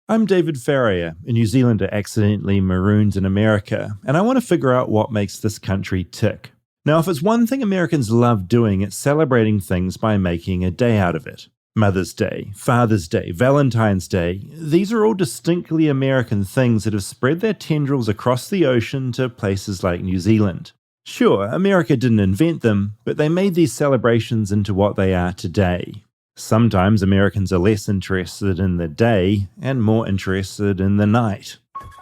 I'm David Farrier, a New Zealander accidentally marooned in America, and I want to figure out what makes this country tick. Now, if it's one thing Americans love doing, it's celebrating things by making a day out of it. Mother's Day, Father's Day, Valentine's Day, these are all distinctly American things that have spread their tendrils across the ocean to places like New Zealand. Sure, America didn't invent them, but they made these celebrations into what they are today. Sometimes Americans are less interested in the day and more interested in the night,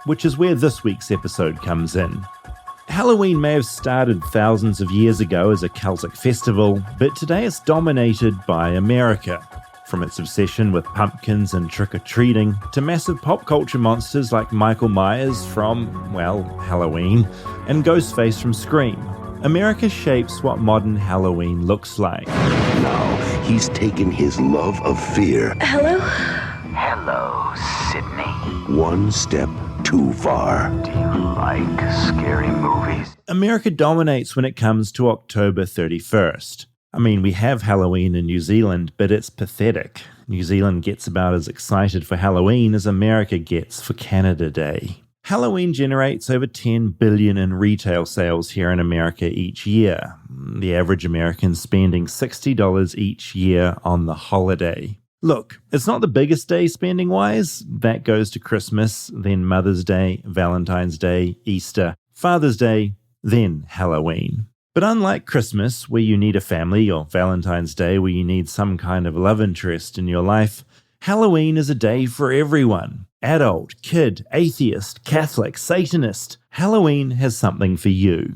which is where this week's episode comes in. Halloween may have started thousands of years ago as a Celtic festival, but today it's dominated by America. From its obsession with pumpkins and trick-or-treating to massive pop culture monsters like Michael Myers from, well, Halloween, and Ghostface from Scream. America shapes what modern Halloween looks like. Now, he's taken his love of fear. Hello? Hello, Sydney. One step too far. Do you like scary movies? America dominates when it comes to October 31st. I mean, we have Halloween in New Zealand, but it's pathetic. New Zealand gets about as excited for Halloween as America gets for Canada Day. Halloween generates over $10 billion in retail sales here in America each year. The average American spending $60 each year on the holiday. Look, it's not the biggest day spending-wise. That goes to Christmas, then Mother's Day, Valentine's Day, Easter, Father's Day, then Halloween. But unlike Christmas, where you need a family, or Valentine's Day, where you need some kind of love interest in your life, Halloween is a day for everyone. Adult, kid, atheist, Catholic, Satanist. Halloween has something for you.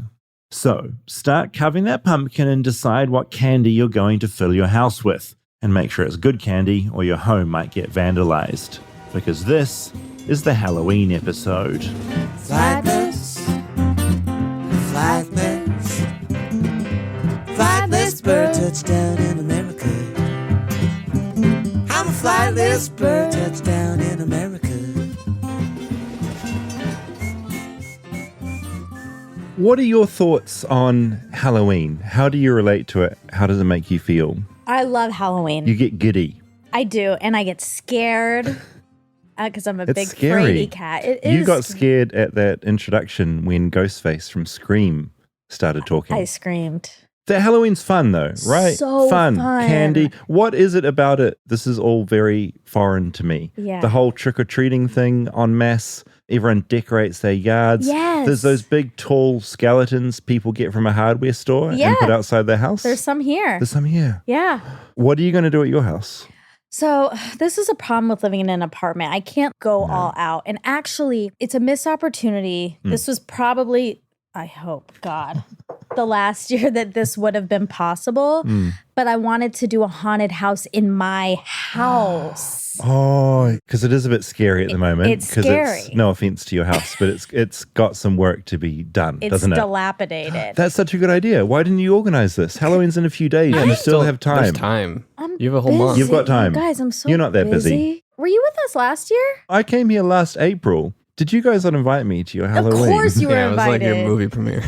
So, start carving that pumpkin and decide what candy you're going to fill your house with. And make sure it's good candy or your home might get vandalized. Because this is the Halloween episode. Flightless, flightless, flightless bird touchdown in America. I'm a flightless bird touchdown in America. What are your thoughts on Halloween? How do you relate to it? How does it make you feel? I love Halloween. You get giddy. I do, and I get scared because I'm a It's big scary. fraidy cat. It is. You got scared at that introduction when Ghostface from Scream started talking. I screamed. The Halloween's fun though, right? So fun. Candy. What is it about it? This is all very foreign to me. Yeah. The whole trick-or-treating thing en masse. Everyone decorates their yards. Yes. There's those big, tall skeletons people get from a hardware store Yeah. and put outside their house. There's some here. There's some here. Yeah. What are you going to do at your house? So this is a problem with living in an apartment. I can't go all out. And actually, it's a missed opportunity. This was probably, I hope, God, the last year that this would have been possible. But I wanted to do a haunted house in my house. Oh, because it is a bit scary at the moment. It's 'cause scary. No offense to your house, but it's got some work to be done, It's doesn't it? dilapidated. That's such a good idea. Why didn't you organize this? Halloween's in a few days. and you still have time. There's time. I'm You have a whole month. You've got time. Guys, I'm so You're not that busy. Were you with us last year? I came here last April. Did you guys not invite me to your Halloween? Of course you were Yeah, it was like invited. your movie premiere.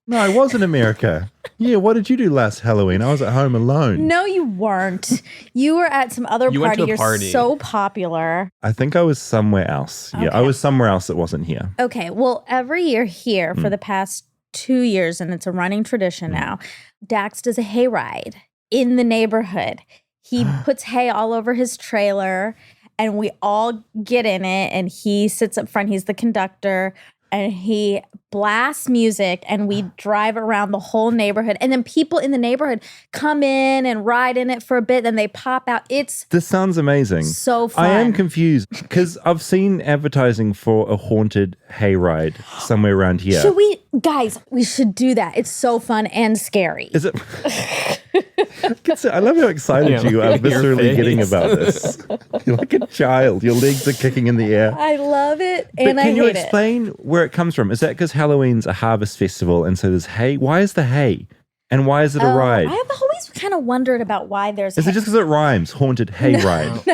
No, I was in America. Yeah, what did you do last Halloween? I was at home alone. No, you weren't. You were at some other You went party. to a You're party. so popular. I think I was somewhere else. Yeah, I Okay. was somewhere else that wasn't here. Okay, well, every year here for the past 2 years, and it's a running tradition now, Dax does a hayride in the neighborhood. He puts hay all over his trailer, and we all get in it, and he sits up front. He's the conductor, and he blasts music, and we drive around the whole neighborhood. And then people in the neighborhood come in and ride in it for a bit, then they pop out. It's This sounds amazing. so fun. I am confused because I've seen advertising for a haunted hayride somewhere around here. Should we, guys, we should do that. It's so fun and scary. Is it? I love how excited Yeah, you are look at your viscerally getting face. about this. You're like a child. Your legs are kicking in the air. I love it But and I can you hate explain where it comes from? Is that because Halloween's a harvest festival and so there's hay? Why is the hay? And why is it it. a ride? I have always kind of wondered about why there's Is it just because it rhymes? Haunted hay ride.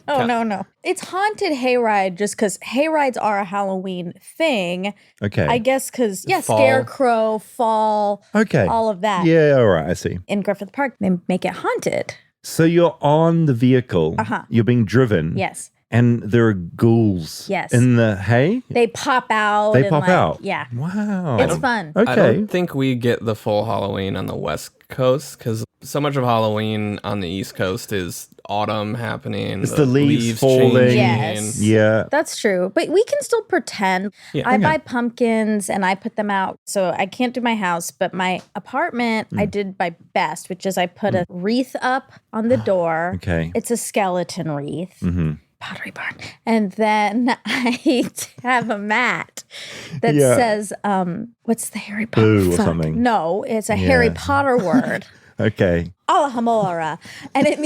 No. It's haunted hayride just because hayrides are a Halloween thing. Okay. I guess because, Fall. scarecrow, fall, Okay. all of that. Yeah, all right, I see. In Griffith Park, they make it haunted. So you're on the vehicle. Uh-huh. You're being driven. Yes. And there are ghouls Yes. in the hay? They pop out. They and pop like, out? Yeah. Wow. It's fun. Okay. I don't think we get the full Halloween on the West Coast because so much of Halloween on the East Coast is autumn happening. It's the leaves falling. changing. Yes. Yeah. That's true. But we can still pretend. Yeah. I buy pumpkins and I put them out. So I can't do my house, but my apartment, I did my best, which is I put a wreath up on the door. Okay. It's a skeleton wreath. Pottery Barn. And then I have a mat that says, what's the Harry Potter? Boo or something. No, it's a Harry Potter word. Okay. Alhamora. And it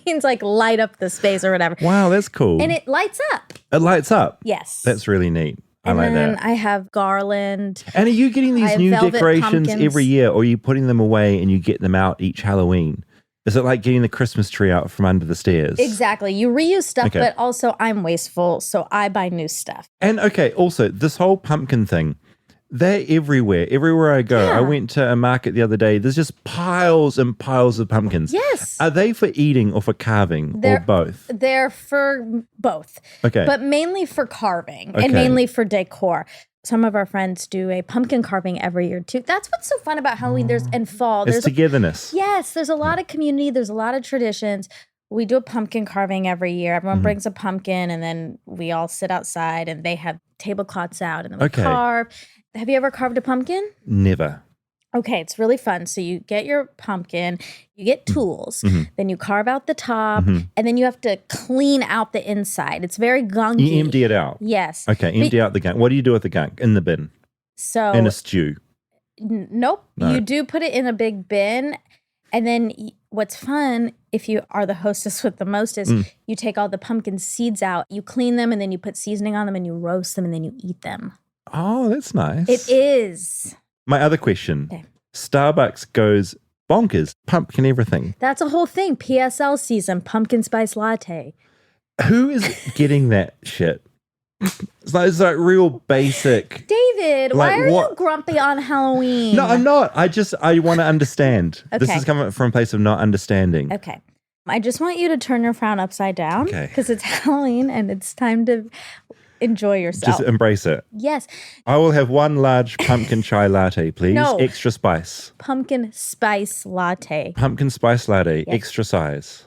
means like light up the space or whatever. Wow, that's cool. And it lights up. It lights up. Yes. That's really neat. I and like then that. I have garland. And are you getting I these have new velvet decorations pumpkins. every year, or are you putting them away and you get them out each Halloween? Is it like getting the Christmas tree out from under the stairs? Exactly. You reuse stuff, Okay. but also I'm wasteful, so I buy new stuff. And okay, also, this whole pumpkin thing, they're everywhere. Everywhere I go. Yeah. I went to a market the other day. There's just piles and piles of pumpkins. Yes. Are they for eating or for carving or both? They're for both. Okay. But mainly for carving Okay. and mainly for decor. Some of our friends do a pumpkin carving every year too. That's what's so fun about Halloween. And fall. It's There's togetherness. Yes, there's a lot of community. There's a lot of traditions. We do a pumpkin carving every year. Everyone brings a pumpkin and then we all sit outside and they have tablecloths out and then we Okay. carve. Have you ever carved a pumpkin? Never. Okay, it's really fun. So you get your pumpkin, you get tools, then you carve out the top, and then you have to clean out the inside. It's very gunky. You empty it out. Yes. Okay, empty out the gunk. What do you do with the gunk? In the bin. So In a stew. nope. No. You do put it in a big bin. And then what's fun, if you are the hostess with the most, is you take all the pumpkin seeds out, you clean them, and then you put seasoning on them, and you roast them, and then you eat them. Oh, that's nice. It is. My other question. Okay. Starbucks goes bonkers. Pumpkin everything. That's a whole thing. PSL season, pumpkin spice latte. Who is getting that shit? It's like real basic. David, Like why are what? you grumpy on Halloween? No, I'm not. I want to understand. This Okay. is coming from a place of not understanding. Okay. I just want you to turn your frown upside down Okay. because it's Halloween and it's time to enjoy yourself. Just embrace it. Yes. I will have one large pumpkin chai latte, please. No. Extra spice. Pumpkin spice latte. Pumpkin spice latte, extra size.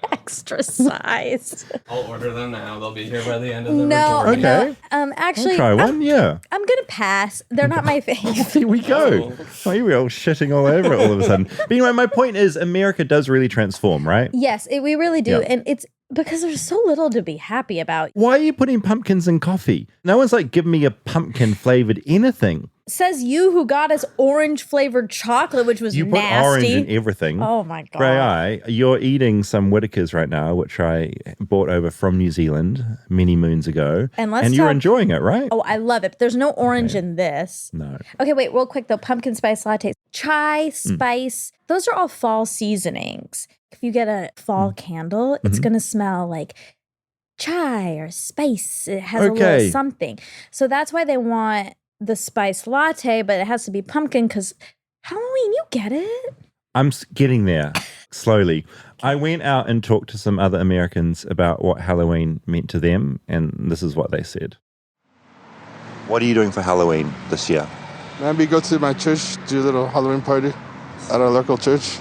Extra size. I'll order them now. They'll be here by the end of the No, recording. Okay. no. Actually, Try one, yeah. I'm going to pass. They're not my fave. Here we go. Oh, here we are all shitting all over it all of a sudden. But anyway, my point is America does really transform, right? Yes, we really do. Yeah. And it's because there's so little to be happy about. Why are you putting pumpkins in coffee? No one's like, give me a pumpkin flavored anything. Says you who got us orange flavored chocolate, which was You put nasty. orange in everything. Oh my God. Grey Eye, you're eating some Whitakers right now, which I bought over from New Zealand many moons ago. And let's you're talk- enjoying it, right? Oh, I love it. But there's no orange in this. No. Okay, wait, real quick though. Pumpkin spice lattes, chai, Mm. spice, those are all fall seasonings. If you get a fall candle, Mm-hmm. it's going to smell like chai or spice. It has a Okay. little something. So that's why they want the spice latte, but it has to be pumpkin because Halloween, you get it. I'm getting there slowly. I went out and talked to some other Americans about what Halloween meant to them, and this is what they said. What are you doing for Halloween this year? Maybe go to my church, do a little Halloween party at our local church.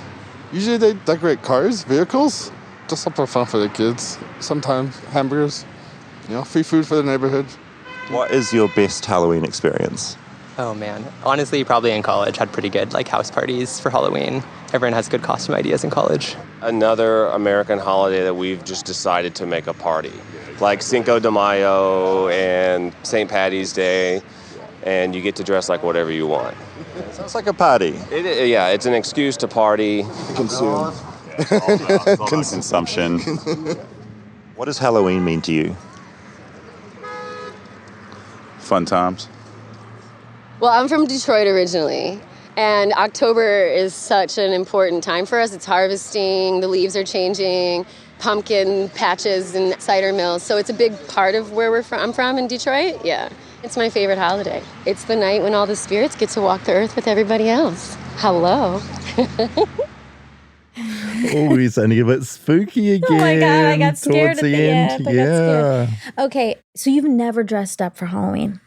Usually they decorate cars, vehicles, just something fun for the kids. Sometimes hamburgers, free food for the neighborhood. What is your best Halloween experience? Oh man, honestly, probably in college had pretty good house parties for Halloween. Everyone has good costume ideas in college. Another American holiday that we've just decided to make a party, like Cinco de Mayo and St. Patty's Day, and you get to dress like whatever you want. Sounds like a party. Yeah, it's an excuse to party. Consume. Consumption. What does Halloween mean to you? Fun times. Well, I'm from Detroit originally, and October is such an important time for us. It's harvesting, the leaves are changing, pumpkin patches and cider mills. So it's a big part of where I'm from in Detroit. Yeah, it's my favorite holiday. It's the night when all the spirits get to walk the earth with everybody else. Hello. Oh, he's only a bit spooky again. Oh my God, I got scared towards at the end. I got Yeah. scared. Okay, so you've never dressed up for Halloween,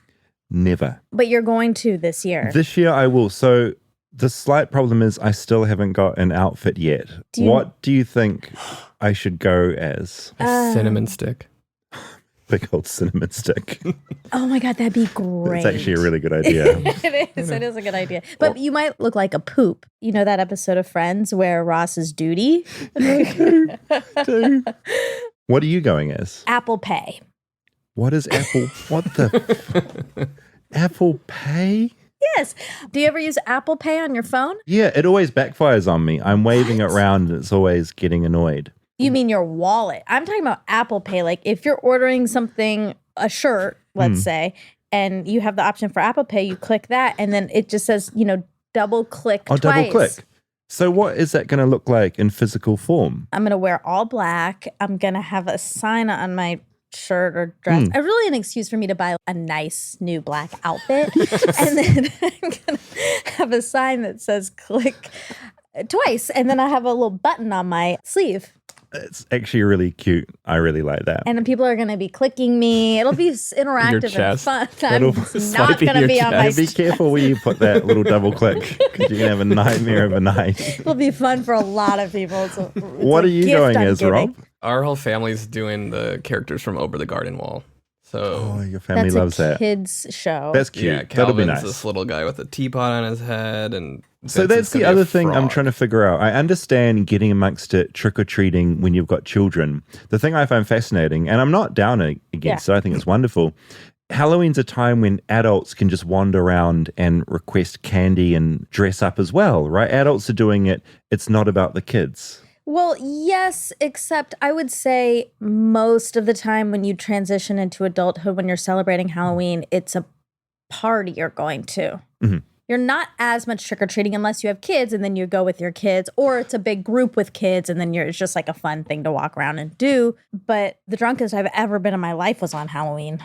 Never. but you're going to this year. This year I will. So the slight problem is I still haven't got an outfit yet. What do you think I should go as? A cinnamon stick. Big old cinnamon stick. Oh my God, that'd be great. It's actually a really good idea. It is. It is a good idea. But you might look like a poop. You know that episode of Friends where Ross is Duty? What are you going as? Apple Pay. What is Apple? What the? Apple Pay? Yes. Do you ever use Apple Pay on your phone? Yeah, it always backfires on me. I'm waving it around and it's always getting annoyed. You mean your wallet? I'm talking about Apple Pay. Like if you're ordering something, a shirt, let's say, and you have the option for Apple Pay, you click that and then it just says, double click twice. Double click. So what is that going to look like in physical form? I'm going to wear all black. I'm going to have a sign on my shirt or dress. Really an excuse for me to buy a nice new black outfit. And then I'm going to have a sign that says click twice. And then I have a little button on my sleeve. It's actually really cute. I really like that. And then people are going to be clicking me. It'll be interactive and fun. I'm not going to be on my Be careful where you put that little double click because you're going to have a nightmare of a night. It'll be fun for a lot of people. What are you going as, Rob? Our whole family's doing the characters from Over the Garden Wall. So your family loves that. That's a kids show. That's cute. Yeah, That'll be Calvin's nice. this little guy with a teapot on his head, and So that's the other thing I'm trying to figure out. I understand getting amongst it, trick-or-treating when you've got children. The thing I find fascinating, and I'm not down against it, I think it's wonderful. Halloween's a time when adults can just wander around and request candy and dress up as well, right? Adults are doing it. It's not about the kids. Well, yes, except I would say most of the time when you transition into adulthood, when you're celebrating Halloween, it's a party you're going to. Mm-hmm. You're not as much trick-or-treating unless you have kids and then you go with your kids, or it's a big group with kids and then it's just like a fun thing to walk around and do. But the drunkest I've ever been in my life was on Halloween.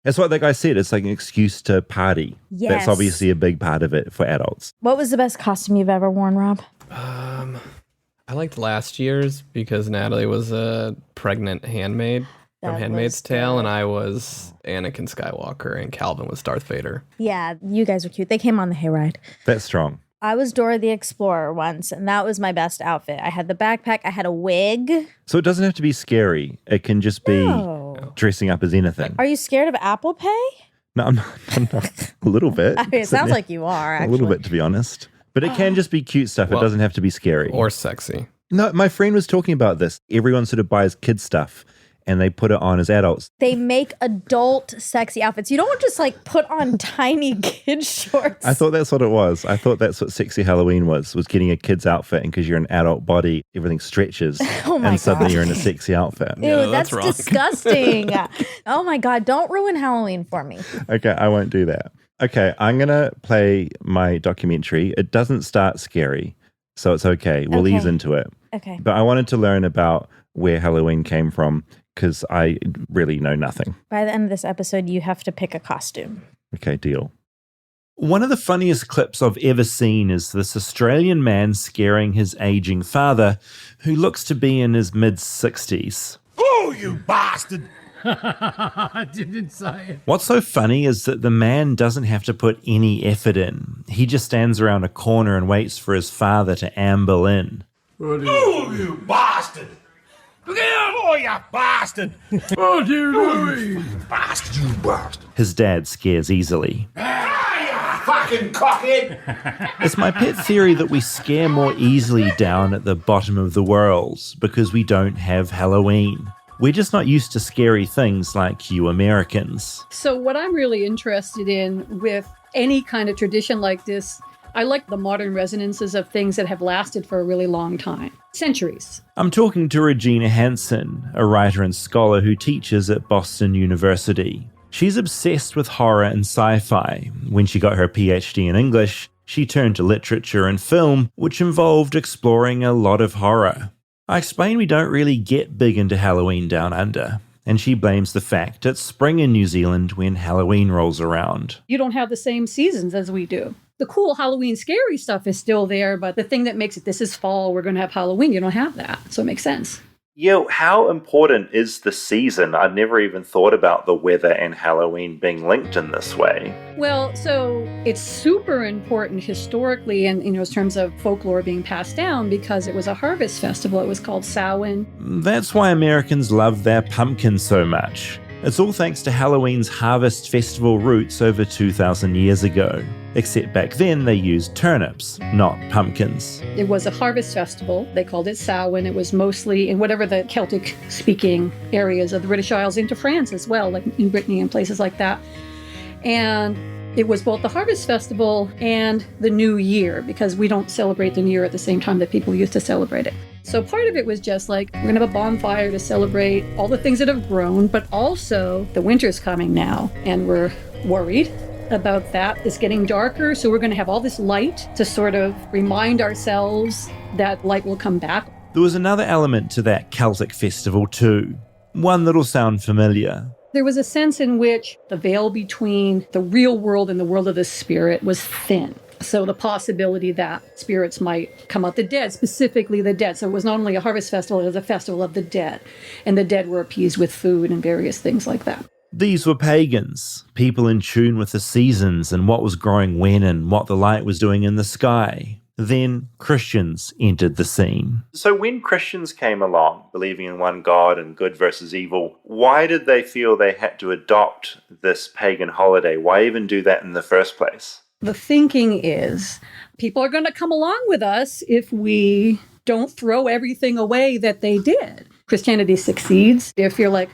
That's what that guy said. It's like an excuse to party. Yes. That's obviously a big part of it for adults. What was the best costume you've ever worn, Rob? I liked last year's because Natalie was a pregnant handmaid from Handmaid's Tale, and I was Anakin Skywalker, and Calvin was Darth Vader. Yeah, you guys are cute. They came on the hayride. That's strong. I was Dora the Explorer once, and that was my best outfit. I had the backpack. I had a wig. So it doesn't have to be scary. It can just be dressing up as anything. Are you scared of Apple Pay? No, I'm not. A little bit. I mean, it sounds like you are, actually. A little bit, to be honest. But it can just be cute stuff. It doesn't have to be scary. Or sexy. No, my friend was talking about this. Everyone sort of buys kid stuff and they put it on as adults. They make adult sexy outfits. You don't just like put on tiny kid shorts. I thought that's what it was. I thought that's what sexy Halloween was getting a kid's outfit, and because you're an adult body, everything stretches and suddenly you're in a sexy outfit. Ew, that's disgusting. Oh my God, don't ruin Halloween for me. Okay, I won't do that. Okay, I'm going to play my documentary. It doesn't start scary, so it's okay. We'll ease into it. Okay. But I wanted to learn about where Halloween came from because I really know nothing. By the end of this episode, you have to pick a costume. Okay, deal. One of the funniest clips I've ever seen is this Australian man scaring his aging father, who looks to be in his mid-60s. Oh, you bastard! I didn't say it. What's so funny is that the man doesn't have to put any effort in. He just stands around a corner and waits for his father to amble in. Oh, you bastard! Look out! Oh, you bastard! What are you doing? Bastard, you bastard! His dad scares easily. Ah, you fucking cockhead! It's my pet theory that we scare more easily down at the bottom of the world because we don't have Halloween. We're just not used to scary things like you Americans. So what I'm really interested in with any kind of tradition like this, I like the modern resonances of things that have lasted for a really long time, centuries. I'm talking to Regina Hansen, a writer and scholar who teaches at Boston University. She's obsessed with horror and sci-fi. When she got her PhD in English, she turned to literature and film, which involved exploring a lot of horror. I explain we don't really get big into Halloween down under, and she blames the fact it's spring in New Zealand when Halloween rolls around. You don't have the same seasons as we do. The cool Halloween scary stuff is still there, but the thing that makes it, this is fall, we're going to have Halloween, you don't have that. So it makes sense. How important is the season? I'd never even thought about the weather and Halloween being linked in this way. Well, so it's super important historically and, in terms of folklore being passed down because it was a harvest festival. It was called Samhain. That's why Americans love their pumpkins so much. It's all thanks to Halloween's harvest festival roots over 2,000 years ago. Except back then they used turnips, not pumpkins. It was a harvest festival. They called it Samhain. It was mostly in whatever the Celtic-speaking areas of the British Isles, into France as well, like in Brittany and places like that. And it was both the harvest festival and the New Year, because we don't celebrate the New Year at the same time that people used to celebrate it. So part of it was just like, we're going to have a bonfire to celebrate all the things that have grown, but also the winter's coming now, and we're worried about that. It's getting darker, so we're going to have all this light to sort of remind ourselves that light will come back. There was another element to that Celtic festival too, one that'll sound familiar. There was a sense in which the veil between the real world and the world of the spirit was thin. So the possibility that spirits might come out the dead, specifically the dead. So it was not only a harvest festival, it was a festival of the dead. And the dead were appeased with food and various things like that. These were pagans, people in tune with the seasons and what was growing when and what the light was doing in the sky. Then Christians entered the scene. So when Christians came along, believing in one God and good versus evil, why did they feel they had to adopt this pagan holiday? Why even do that in the first place? The thinking is people are going to come along with us if we don't throw everything away that they did. Christianity succeeds if you're like,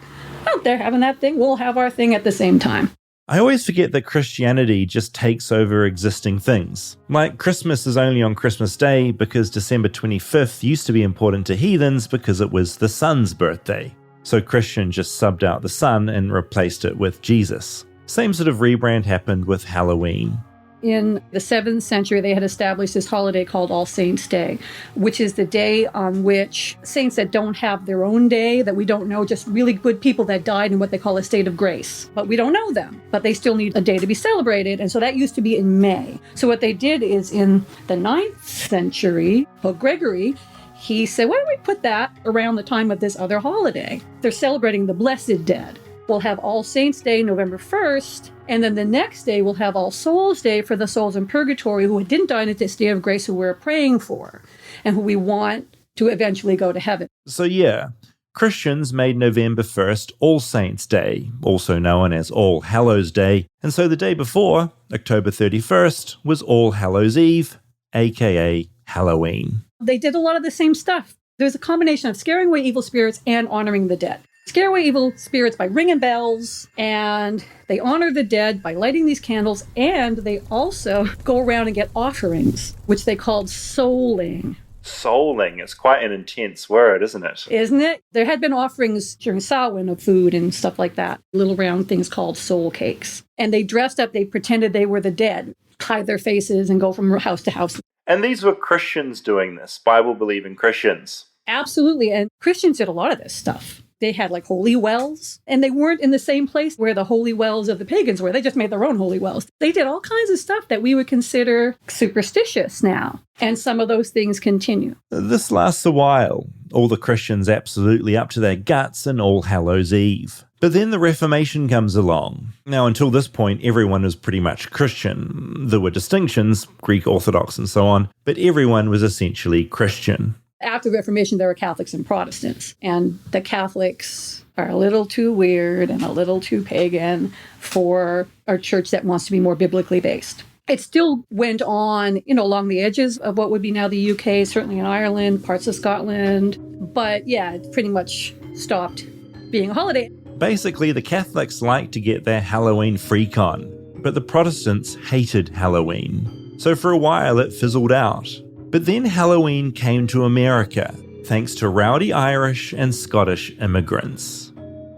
oh, they're having that thing, we'll have our thing at the same time. I always forget that Christianity just takes over existing things. Like Christmas is only on Christmas Day because December 25th used to be important to heathens because it was the sun's birthday. So Christian just subbed out the sun and replaced it with Jesus. Same sort of rebrand happened with Halloween. In the 7th century, they had established this holiday called All Saints' Day, which is the day on which saints that don't have their own day, that we don't know, just really good people that died in what they call a state of grace. But we don't know them, but they still need a day to be celebrated. And so that used to be in May. So what they did is in the 9th century, Pope Gregory, he said, why don't we put that around the time of this other holiday? They're celebrating the blessed dead. We'll have All Saints' Day, November 1st, and then the next day we'll have All Souls' Day for the souls in purgatory who didn't die in this day of grace, who we're praying for, and who we want to eventually go to heaven. So yeah, Christians made November 1st All Saints' Day, also known as All Hallows' Day, and so the day before, October 31st, was All Hallows' Eve, aka Halloween. They did a lot of the same stuff. There's a combination of scaring away evil spirits and honoring the dead. Scare away evil spirits by ringing bells, and they honor the dead by lighting these candles, and they also go around and get offerings, which they called souling. Souling is quite an intense word, isn't it? Isn't it? There had been offerings during Samhain of food and stuff like that, little round things called soul cakes. And they dressed up, they pretended they were the dead, hide their faces and go from house to house. And these were Christians doing this, Bible-believing Christians. Absolutely, and Christians did a lot of this stuff. They had like holy wells, and they weren't in the same place where the holy wells of the pagans were. They just made their own holy wells. They did all kinds of stuff that we would consider superstitious now, and some of those things continue. This lasts a while. All the Christians absolutely up to their guts in All Hallows' Eve. But then the Reformation comes along. Now, until this point, everyone was pretty much Christian. There were distinctions, Greek Orthodox and so on, but everyone was essentially Christian. After the Reformation, there were Catholics and Protestants, and the Catholics are a little too weird and a little too pagan for a church that wants to be more biblically based. It still went on, along the edges of what would be now the UK, certainly in Ireland, parts of Scotland, but yeah, it pretty much stopped being a holiday. Basically, the Catholics liked to get their Halloween freak on, but the Protestants hated Halloween. So for a while, it fizzled out. But then Halloween came to America, thanks to rowdy Irish and Scottish immigrants.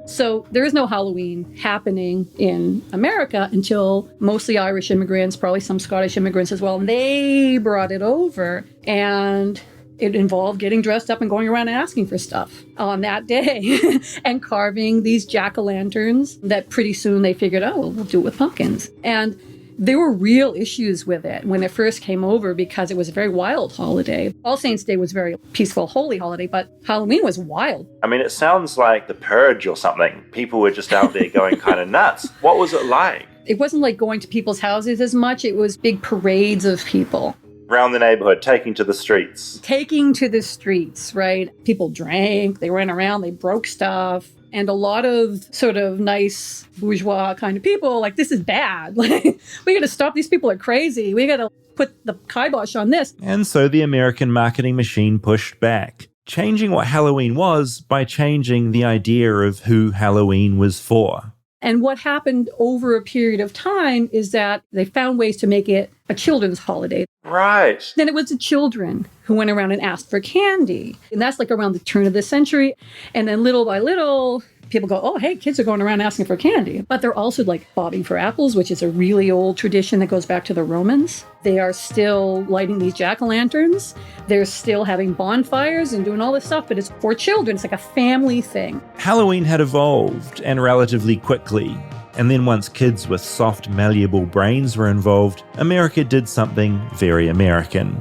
So there is no Halloween happening in America until mostly Irish immigrants, probably some Scottish immigrants as well. And they brought it over, and it involved getting dressed up and going around and asking for stuff on that day and carving these jack-o'-lanterns that pretty soon they figured, we'll do it with pumpkins. And There were real issues with it when it first came over because it was a very wild holiday. All Saints' Day was a very peaceful, holy holiday, but Halloween was wild. I mean, it sounds like the Purge or something. People were just out there going kind of nuts. What was it like? It wasn't like going to people's houses as much. It was big parades of people. Around the neighborhood, taking to the streets. Taking to the streets, right? People drank, they ran around, they broke stuff. And a lot of sort of nice bourgeois kind of people, like, this is bad. We got to stop. These people are crazy. We got to put the kibosh on this. And so the American marketing machine pushed back, changing what Halloween was by changing the idea of who Halloween was for. And what happened over a period of time is that they found ways to make it a children's holiday. Right. Then it was the children who went around and asked for candy. And that's like around the turn of the century. And then little by little, people go, oh, hey, kids are going around asking for candy. But they're also like bobbing for apples, which is a really old tradition that goes back to the Romans. They are still lighting these jack-o'-lanterns. They're still having bonfires and doing all this stuff, but it's for children. It's like a family thing. Halloween had evolved, and relatively quickly. And then once kids with soft, malleable brains were involved, America did something very American.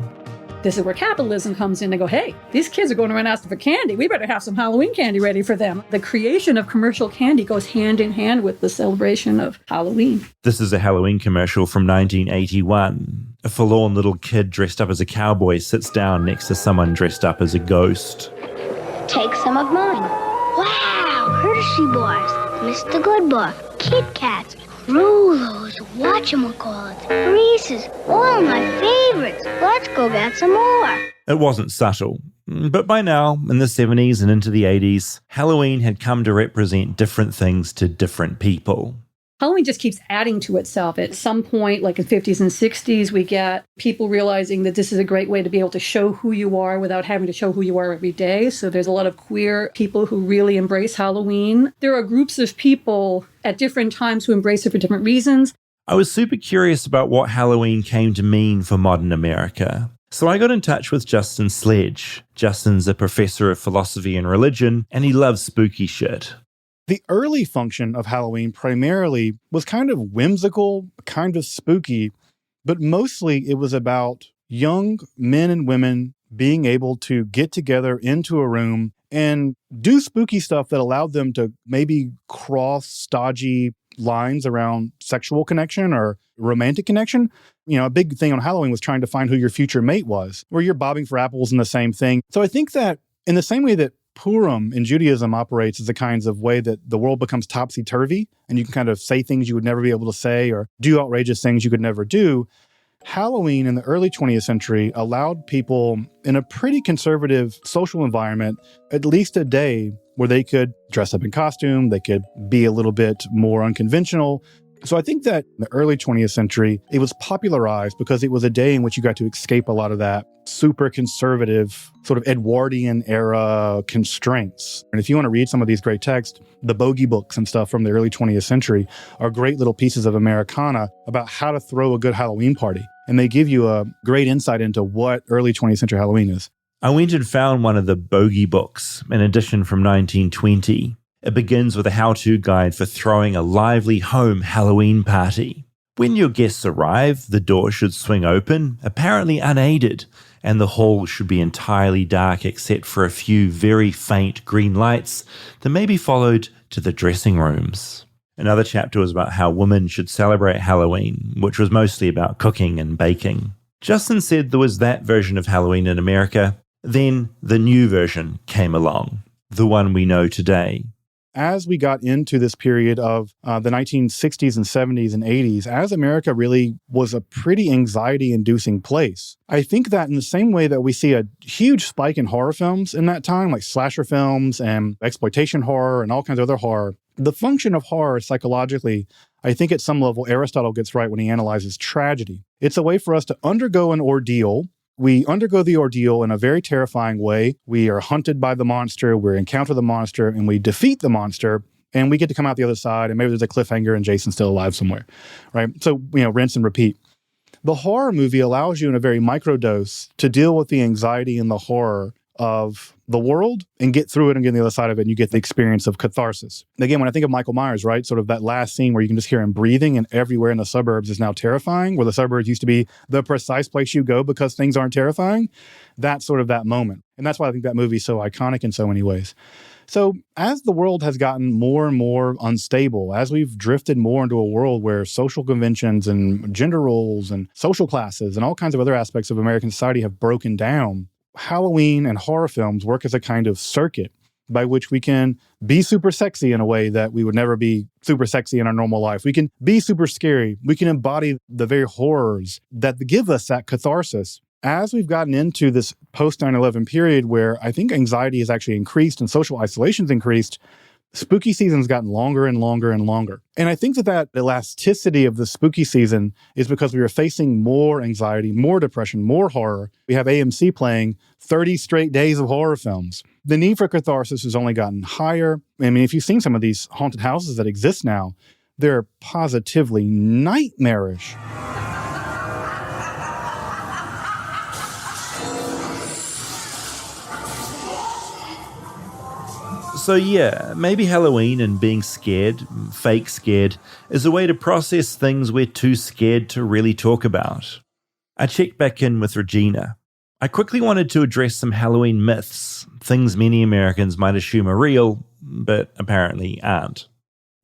This is where capitalism comes in. They go, hey, these kids are going around asking for candy. We better have some Halloween candy ready for them. The creation of commercial candy goes hand in hand with the celebration of Halloween. This is a Halloween commercial from 1981. A forlorn little kid dressed up as a cowboy sits down next to someone dressed up as a ghost. Take some of mine. Wow, Hershey bars, Mr. Good Bar, Kit Kats, Rulos, whatchamacallits, Reese's, all my favorites. Let's go get some more. It wasn't subtle, but by now, in the 70s and into the 80s, Halloween had come to represent different things to different people. Halloween just keeps adding to itself. At some point, like in 50s and 60s, we get people realizing that this is a great way to be able to show who you are without having to show who you are every day. So there's a lot of queer people who really embrace Halloween. There are groups of people at different times who embrace it for different reasons. I was super curious about what Halloween came to mean for modern America. So I got in touch with Justin Sledge. Justin's a professor of philosophy and religion, and he loves spooky shit. The early function of Halloween primarily was kind of whimsical, kind of spooky, but mostly it was about young men and women being able to get together into a room and do spooky stuff that allowed them to maybe cross stodgy lines around sexual connection or romantic connection. You know, a big thing on Halloween was trying to find who your future mate was, where you're bobbing for apples and the same thing. So I think that in the same way that Purim in Judaism operates as the kinds of way that the world becomes topsy-turvy and you can kind of say things you would never be able to say or do outrageous things you could never do. Halloween in the early 20th century allowed people in a pretty conservative social environment at least a day where they could dress up in costume, they could be a little bit more unconventional. So I think that in the early 20th century, it was popularized because it was a day in which you got to escape a lot of that super conservative, sort of Edwardian era constraints. And if you want to read some of these great texts, the bogey books and stuff from the early 20th century are great little pieces of Americana about how to throw a good Halloween party. And they give you a great insight into what early 20th century Halloween is. I went and found one of the bogey books, an edition from 1920. It begins with a how-to guide for throwing a lively home Halloween party. When your guests arrive, the door should swing open, apparently unaided, and the hall should be entirely dark except for a few very faint green lights that may be followed to the dressing rooms. Another chapter was about how women should celebrate Halloween, which was mostly about cooking and baking. Justin said there was that version of Halloween in America. Then the new version came along, the one we know today. As we got into this period of the 1960s and 70s and 80s, as America really was a pretty anxiety-inducing place, I think that in the same way that we see a huge spike in horror films in that time, like slasher films and exploitation horror and all kinds of other horror, the function of horror psychologically, I think at some level Aristotle gets right when he analyzes tragedy. It's a way for us to undergo an ordeal. We undergo the ordeal in a very terrifying way. We are hunted by the monster, we encounter the monster, and we defeat the monster, and we get to come out the other side, and maybe there's a cliffhanger and Jason's still alive somewhere, right? So, rinse and repeat. The horror movie allows you in a very microdose to deal with the anxiety and the horror of the world and get through it and get on the other side of it, and you get the experience of catharsis. Again, when I think of Michael Myers, right, sort of that last scene where you can just hear him breathing and everywhere in the suburbs is now terrifying, where the suburbs used to be the precise place you go because things aren't terrifying, that's sort of that moment. And that's why I think that movie is so iconic in so many ways. So as the world has gotten more and more unstable, as we've drifted more into a world where social conventions and gender roles and social classes and all kinds of other aspects of American society have broken down, Halloween and horror films work as a kind of circuit by which we can be super sexy in a way that we would never be super sexy in our normal life. We can be super scary. We can embody the very horrors that give us that catharsis. As we've gotten into this post 9/11 period where I think anxiety has actually increased and social isolation's increased, spooky season's gotten longer and longer and longer. And I think that elasticity of the spooky season is because we are facing more anxiety, more depression, more horror. We have AMC playing 30 straight days of horror films. The need for catharsis has only gotten higher. I mean, if you've seen some of these haunted houses that exist now, they're positively nightmarish. So yeah, maybe Halloween and being scared, fake scared, is a way to process things we're too scared to really talk about. I checked back in with Regina. I quickly wanted to address some Halloween myths, things many Americans might assume are real, but apparently aren't.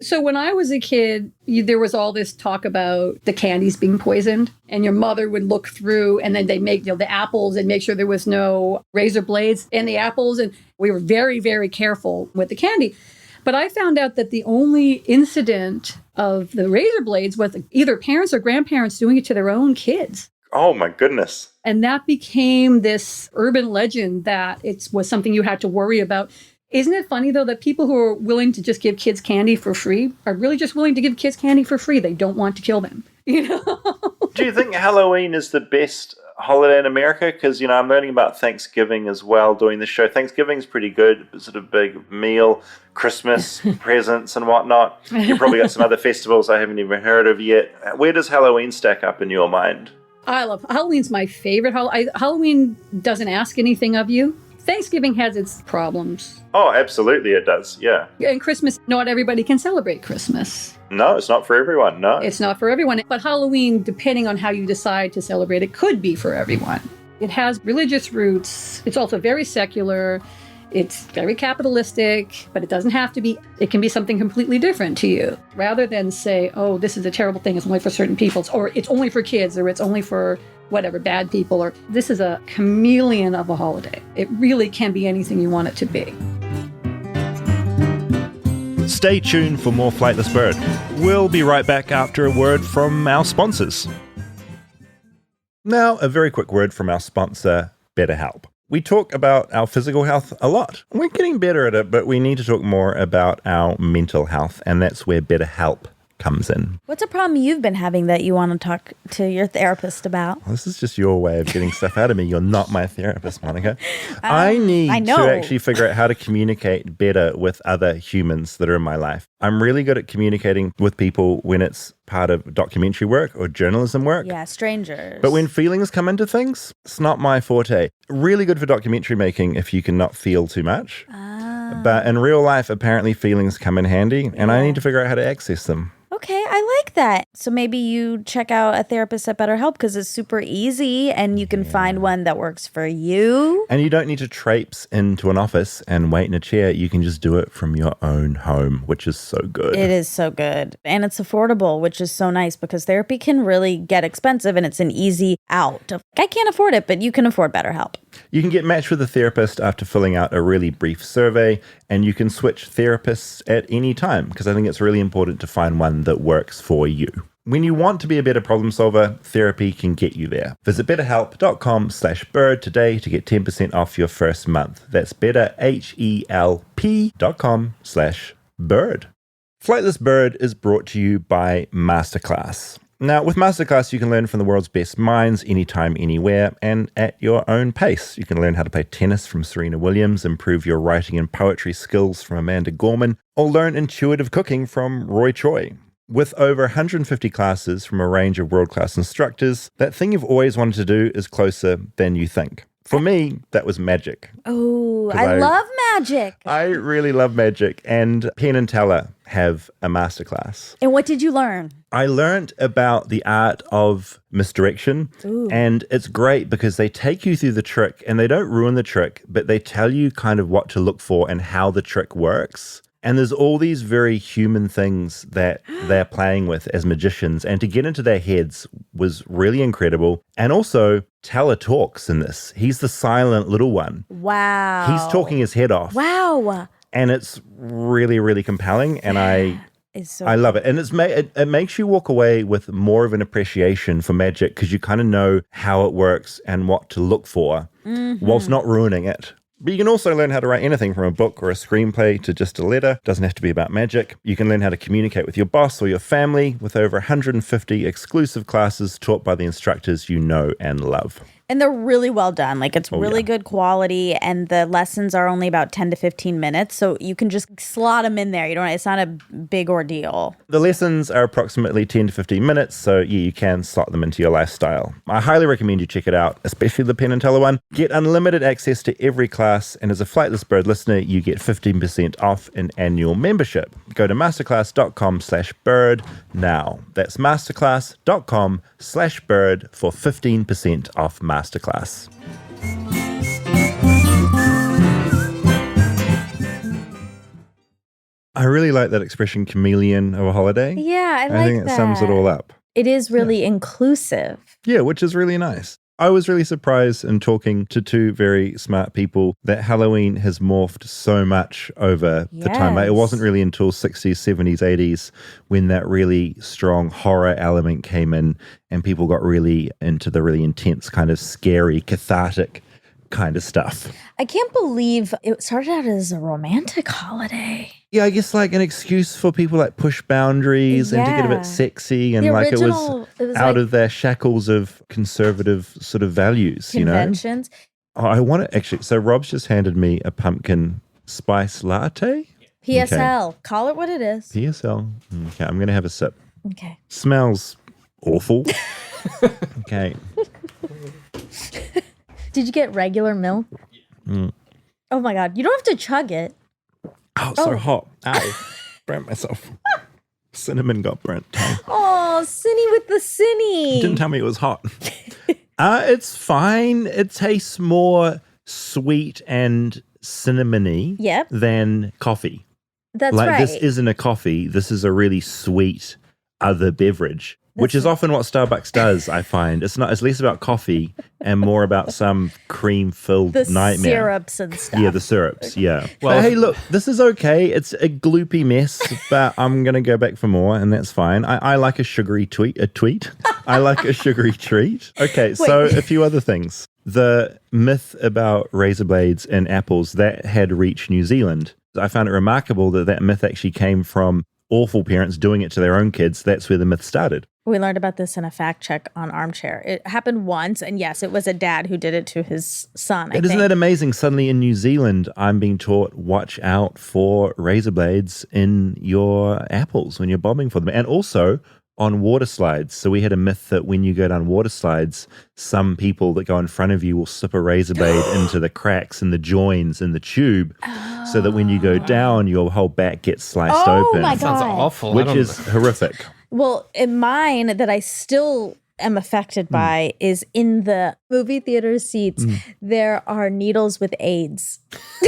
So when I was a kid, there was all this talk about the candies being poisoned, and your mother would look through and then they'd make the apples and make sure there was no razor blades in the apples. And we were very, very careful with the candy. But I found out that the only incident of the razor blades was either parents or grandparents doing it to their own kids. Oh my goodness. And that became this urban legend that it was something you had to worry about. Isn't it funny, though, that people who are willing to just give kids candy for free are really just willing to give kids candy for free? They don't want to kill them. You know? Do you think Halloween is the best holiday in America? Because, I'm learning about Thanksgiving as well doing the show. Thanksgiving's pretty good. It's sort of big meal, Christmas, presents and whatnot. You've probably got some other festivals I haven't even heard of yet. Where does Halloween stack up in your mind? I love Halloween's my favorite. Halloween doesn't ask anything of you. Thanksgiving has its problems. Oh, absolutely it does, yeah. And Christmas, not everybody can celebrate Christmas. No, it's not for everyone, no. It's not for everyone. But Halloween, depending on how you decide to celebrate it, could be for everyone. It has religious roots. It's also very secular. It's very capitalistic, but it doesn't have to be. It can be something completely different to you. Rather than say, oh, this is a terrible thing, it's only for certain people, or it's only for kids, or it's only for whatever, bad people, or this is a chameleon of a holiday. It really can be anything you want it to be. Stay tuned for more Flightless Bird. We'll be right back after a word from our sponsors. Now, a very quick word from our sponsor, BetterHelp. We talk about our physical health a lot. We're getting better at it, but we need to talk more about our mental health, and that's where BetterHelp comes in. What's a problem you've been having that you want to talk to your therapist about? Well, this is just your way of getting stuff out of me. You're not my therapist, Monica. I need to actually figure out how to communicate better with other humans that are in my life. I'm really good at communicating with people when it's part of documentary work or journalism work. Yeah, strangers. But when feelings come into things, it's not my forte. Really good for documentary making if you can not feel too much. But in real life, apparently feelings come in handy, and I need to figure out how to access them. Okay, I like that. So maybe you check out a therapist at BetterHelp because it's super easy and you can find one that works for you. And you don't need to traipse into an office and wait in a chair. You can just do it from your own home, which is so good. It is so good. And it's affordable, which is so nice because therapy can really get expensive and it's an easy out. I can't afford it, but you can afford BetterHelp. You can get matched with a therapist after filling out a really brief survey, and you can switch therapists at any time because I think it's really important to find one that works for you. When you want to be a better problem solver, therapy can get you there. Visit betterhelp.com/bird today to get 10% off your first month. That's betterhelp.com/bird. Flightless Bird is brought to you by Masterclass. Now, with Masterclass, you can learn from the world's best minds anytime, anywhere, and at your own pace. You can learn how to play tennis from Serena Williams, improve your writing and poetry skills from Amanda Gorman, or learn intuitive cooking from Roy Choi. With over 150 classes from a range of world-class instructors, that thing you've always wanted to do is closer than you think. For me, that was magic. Oh, 'Cause I love magic. I really love magic. And Penn and Teller have a masterclass. And what did you learn? I learned about the art of misdirection. Ooh. And it's great because they take you through the trick and they don't ruin the trick, but they tell you kind of what to look for and how the trick works. And there's all these very human things that they're playing with as magicians. And to get into their heads was really incredible. And also, Teller talks in this. He's the silent little one. Wow. He's talking his head off. Wow. And it's really, really compelling. And I love it. And it makes you walk away with more of an appreciation for magic because you kind of know how it works and what to look for whilst not ruining it. But you can also learn how to write anything from a book or a screenplay to just a letter. Doesn't have to be about magic. You can learn how to communicate with your boss or your family with over 150 exclusive classes taught by the instructors you know and love. And they're really well done. Like, it's really good quality, and the lessons are only about 10 to 15 minutes, so you can just slot them in there. It's not a big ordeal. The lessons are approximately 10 to 15 minutes, so you can slot them into your lifestyle. I highly recommend you check it out, especially the Penn and Teller one. Get unlimited access to every class, and as a Flightless Bird listener, you get 15% off an annual membership. Go to masterclass.com/bird now. That's masterclass.com/bird for 15% off Masterclass. I really like that expression, chameleon of a holiday. Yeah, I like think it that. sums it all up. It is really inclusive. Yeah, which is really nice. I was really surprised in talking to two very smart people that Halloween has morphed so much over the time. Like, it wasn't really until 60s, 70s, 80s when that really strong horror element came in and people got really into the really intense kind of scary, cathartic kind of stuff. I can't believe it started out as a romantic holiday. Yeah, I guess like an excuse for people like push boundaries and to get a bit sexy and The like original, it was out like of their shackles of conservative sort of values, conventions. Oh, I want to actually. So Rob's just handed me a pumpkin spice latte. PSL. Okay. Call it what it is. PSL. Okay, I'm going to have a sip. Okay. Smells awful. Okay. Did you get regular milk? Mm. Oh my God. You don't have to chug it. Oh, it's so hot. Ow. Burnt myself. Cinnamon got burnt. Oh, Cinny with the Cinny. Didn't tell me it was hot. It's fine. It tastes more sweet and cinnamony than coffee. That's like, right. This isn't a coffee. This is a really sweet other beverage, which is often what Starbucks does, I find. It's less about coffee and more about some cream-filled nightmare. The syrups and stuff. Yeah, the syrups, yeah. Well, but hey, look, this is okay. It's a gloopy mess, but I'm going to go back for more, and that's fine. I like a sugary tweet. I like a sugary treat. Okay, so a few other things. The myth about razor blades and apples, that had reached New Zealand. I found it remarkable that myth actually came from awful parents doing it to their own kids. That's where the myth started. We learned about this in a fact check on Armchair. It happened once, and yes, it was a dad who did it to his son. Isn't that amazing? Suddenly in New Zealand, I'm being taught, watch out for razor blades in your apples when you're bobbing for them. And also on water slides. So we had a myth that when you go down water slides, some people that go in front of you will slip a razor blade into the cracks and the joins in the tube so that when you go down, your whole back gets sliced open. My God. Sounds awful. Which is horrific. Well, in mine that I still am affected by is in the movie theater seats, there are needles with AIDS.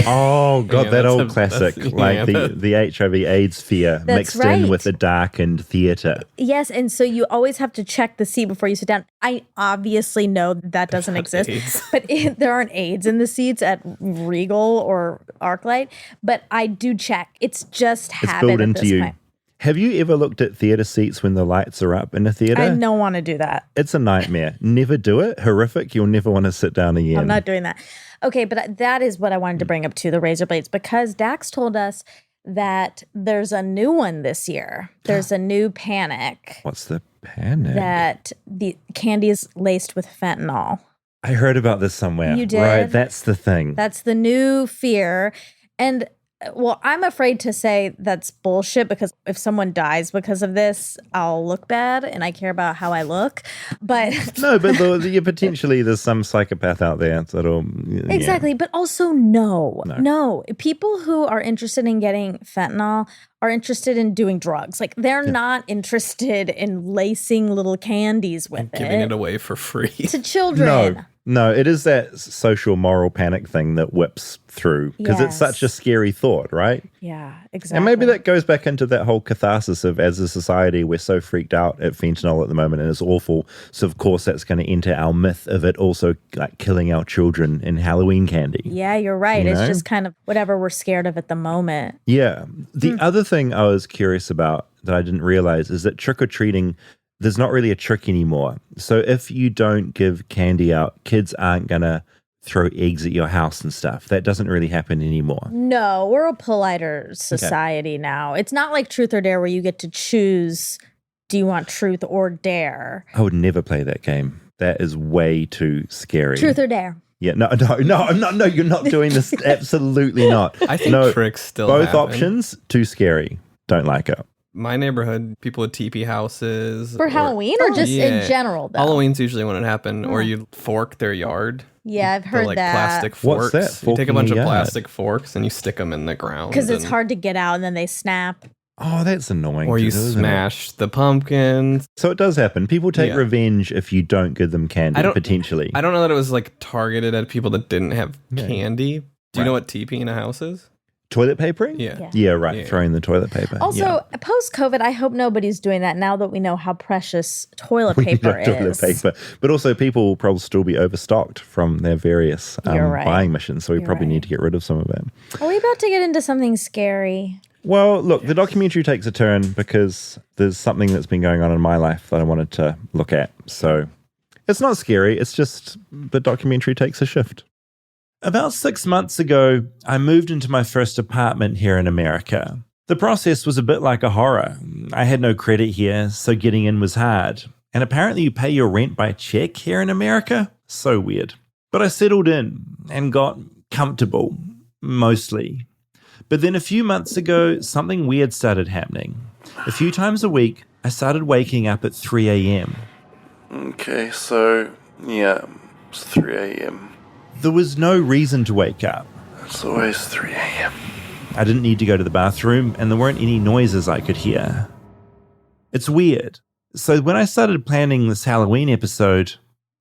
Oh, God, that old classic. Like the HIV AIDS fear mixed in with the darkened theater. Yes, and so you always have to check the seat before you sit down. I obviously know that doesn't exist, but there aren't AIDS in the seats at Regal or ArcLight, but I do check. It's just habit built at into this you. point. Have you ever looked at theater seats when the lights are up in a theater? I don't want to do that. It's a nightmare. Never do it. Horrific. You'll never want to sit down again. I'm not doing that. Okay, but that is what I wanted to bring up to the razor blades, because Dax told us that there's a new one this year. There's a new panic. What's the panic? That the candy is laced with fentanyl. I heard about this somewhere. You did? Right, that's the thing. That's the new fear. And Well, I'm afraid to say that's bullshit because if someone dies because of this, I'll look bad and I care about how I look. But No, but potentially there's some psychopath out there that'll... Exactly. But also, no. People who are interested in getting fentanyl are interested in doing drugs. Like, they're not interested in lacing little candies with it. Giving it away for free. To children. No, it is that social moral panic thing that whips through because it's such a scary thought, right? Yeah, exactly. And maybe that goes back into that whole catharsis of, as a society, we're so freaked out at fentanyl at the moment and it's awful. So, of course, that's going to enter our myth of it also like killing our children in Halloween candy. Yeah, you're right. You It's know? just kind of whatever we're scared of at the moment. Yeah. The other thing I was curious about that I didn't realize is that trick-or-treating, there's not really a trick anymore. So if you don't give candy out, kids aren't going to throw eggs at your house and stuff. That doesn't really happen anymore. No, we're a politer society now. It's not like Truth or Dare where you get to choose, do you want truth or dare? I would never play that game. That is way too scary. Truth or dare. Yeah, no, I'm not. No, you're not doing this. Absolutely not. I think tricks still both happen. options, too scary. Don't like it. My neighborhood, people with teepee houses. For Halloween or just in general, though? Halloween's usually when it happened. Or you fork their yard. Yeah, I've heard like that. Plastic forks. What's that? You take a bunch of Forking a yard? plastic forks and you stick them in the ground. Because it's hard to get out and then they snap. Oh, that's annoying. Or you to do, isn't it? smash the pumpkins. So it does happen. People take revenge if you don't give them candy, potentially. I don't know that it was like targeted at people that didn't have candy. Do you know what teepee in a house is? Toilet papering? Yeah. Right. Yeah. Throwing the toilet paper. Also, post-COVID, I hope nobody's doing that now that we know how precious toilet paper is. Toilet paper. But also, people will probably still be overstocked from their various You're right. buying missions. So we You're probably right. need to get rid of some of it. Are we about to get into something scary? Well, look, the documentary takes a turn because there's something that's been going on in my life that I wanted to look at. So it's not scary. It's just the documentary takes a shift. About 6 months ago, I moved into my first apartment here in America. The process was a bit like a horror. I had no credit here, so getting in was hard. And apparently you pay your rent by check here in America? So weird. But I settled in and got comfortable, mostly. But then a few months ago, something weird started happening. A few times a week, I started waking up at 3 a.m. Okay, so, yeah, it's 3 a.m. There was no reason to wake up. It's always 3 a.m. I didn't need to go to the bathroom, and there weren't any noises I could hear. It's weird. So when I started planning this Halloween episode,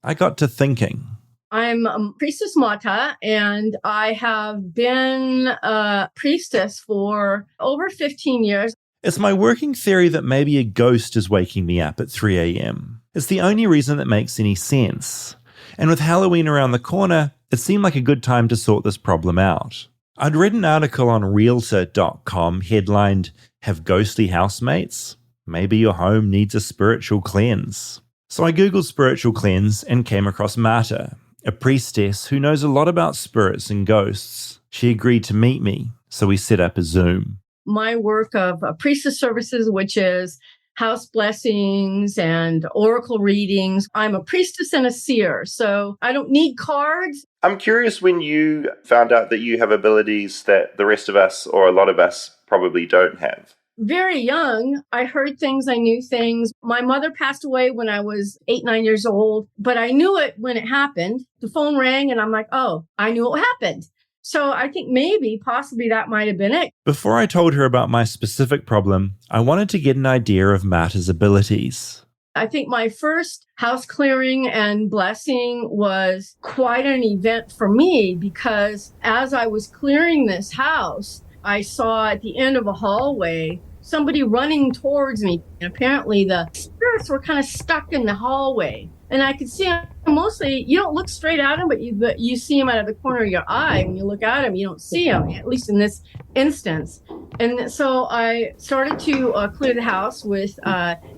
I got to thinking. I'm Priestess Mata, and I have been a priestess for over 15 years. It's my working theory that maybe a ghost is waking me up at 3 a.m. It's the only reason that makes any sense. And with Halloween around the corner, it seemed like a good time to sort this problem out. I'd read an article on Realtor.com headlined, "Have Ghostly Housemates? Maybe your home needs a spiritual cleanse." So I googled spiritual cleanse and came across Marta, a priestess who knows a lot about spirits and ghosts. She agreed to meet me, so we set up a Zoom. My work of priestess services, which is house blessings and oracle readings. I'm a priestess and a seer, so I don't need cards. I'm curious, when you found out that you have abilities that the rest of us, or a lot of us, probably don't have. Very young, I heard things, I knew things. My mother passed away when I was 8, 9 years old, but I knew it when it happened. The phone rang and I'm like, oh, I knew what happened. So I think possibly that might have been it. Before I told her about my specific problem, I wanted to get an idea of Marta's abilities. I think my first house clearing and blessing was quite an event for me because as I was clearing this house, I saw at the end of a hallway somebody running towards me. And apparently the spirits were kind of stuck in the hallway. And I could see them mostly, you don't look straight at them, but you see them out of the corner of your eye. When you look at them, you don't see them, at least in this instance. And so I started to clear the house with